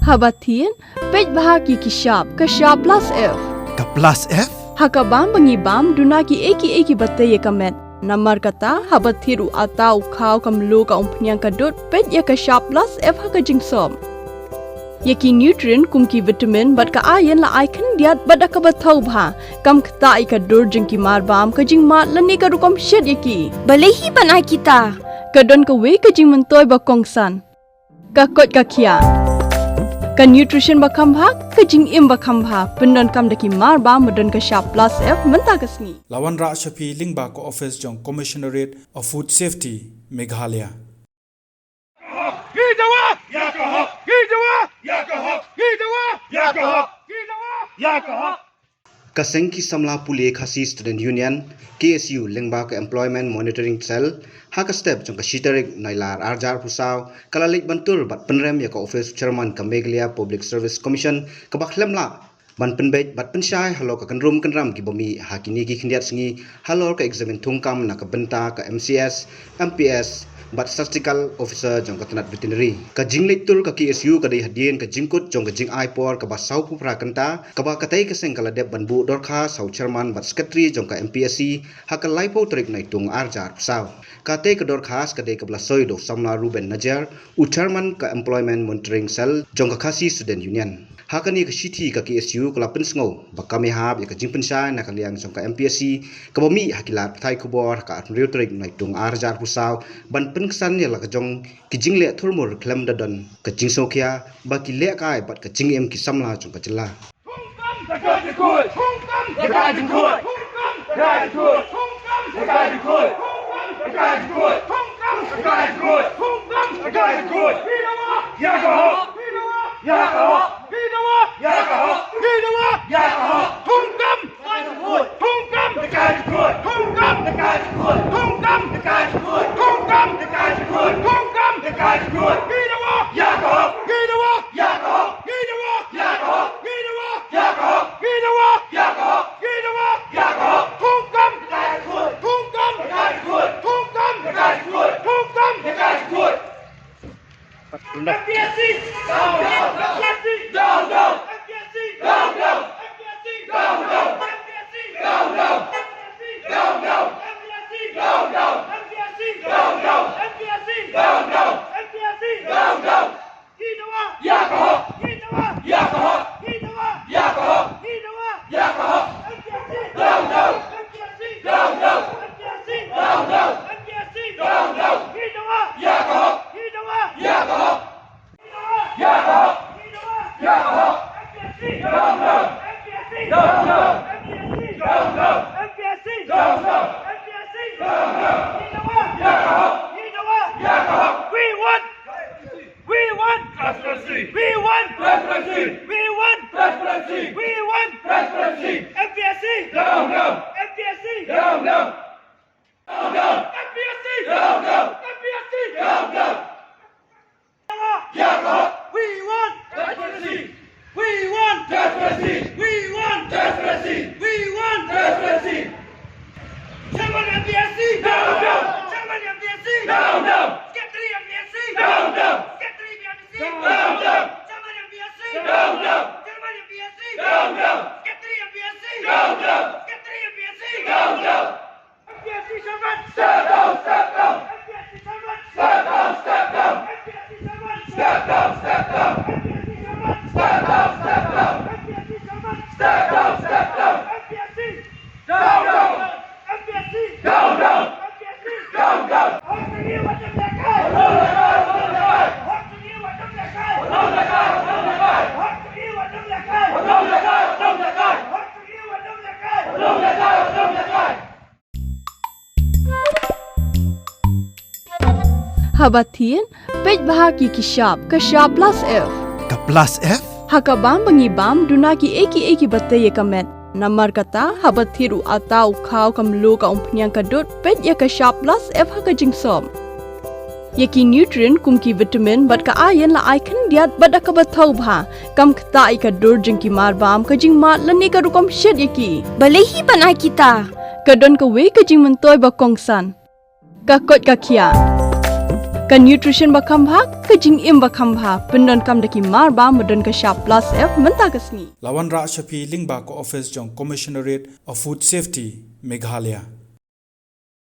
Habatin, pej bahagi kishap, kashap plus F. Ka plus F? Hakabam bangibam dunaki eki batay kamet. Namar kata habathiru atau kau kamlu ka umpnyang kadut pej ya kashap plus F haka jingsom. Yaki nutrient kumki vitamin bat ka ayan la aikan diat bat ka bathau bha kam khta ka dur jingki marbam ka jingmat lani ka rukom shed yaki. Balehi banai kita. Kadon ka we ka jing mentoy ba kongsan. Ka kot ka kia. Ka nutrition ba khambha ka jing im ba khambha pendon kam daki marba modon ka sharp plus F menta kasni. Lawan ra shapi lingba ko office jong commissionerate of food safety Meghalaya. Kaseng ki samla pule khasi student union KSU lengba ka employment monitoring cell haka step jong ka shitarik nailar arjar pusau kalalik bantur bat penrem ya ka office chairman ka Meghalaya Public Service Commission ka bakhlemla ban penbej bat pensyai halo ka kanrum kanram ki bomi hakini ki khindiat singi halor ka examine thungkam na ka benta ka MPS bat statistical officer jong ka tanat veterinary ka jinglet tur ka KSU ka dei hadien ka jingkut jong ka jingai por ka ba sau pu pra kanta ka ba katai ka seng kala deb banbu dorkha sau chairman bat secretary jong ka MPSC haka laipo trik nai tung arjar sau ka te ka dorkhas ka dei ka blasoi do samla Ruben Najar u chairman ka employment monitoring cell jong ka khasi student union hakani ka city ka KSU ka lapin sngo ba kami hab ya ka jingpen sha na ka liang jong ka MPSC ka bomi hakilat thai khubor ka atmriu trik nai tung arjar pusau ban penkesan ya la ka jong ki jingle thurmur klam dadon ka jingso kya ba ki le kai bat ka jingem ki samla jong ka jela MPSC down down MPSC down down MPSC down down MPSC down down MPSC down down MPSC down down MPSC down down MPSC down down MPSC down down MPSC down down Kyrwoh ya Dkhot Kyrwoh ya Dkhot Kyrwoh ya Dkhot Kyrwoh ya Dkhot MPSC down down MPSC down down MPSC down down MPSC down down Kyrwoh ya Dkhot Kyrwoh ya Dkhot Habatin, pej bahagi kishap, kashap plus F. Ka plus F? Hakabam bangibam dunaki eki batay kamet. Namar kata habathiru atau kau kamlu ka umpnyang kadut pej ya kashap plus F haka jingsom. Yaki nutrient kumki vitamin bat ka ayan la aikan diat bat ka bathau bha kam khta ka dur jingki marbam ka jingmat lani ka rukom shed yaki. Balehi banai kita. Kadon ka we ka jing mentoy ba kongsan. Ka kot ka kia. Ka nutrition bakam bha, ka jing im bakam bha, pendon kam daki mar ba modern ka sharp plus F menta kasni. Lawan Ra Shapi Lingba ko office jong Commissionerate of Food Safety Meghalaya.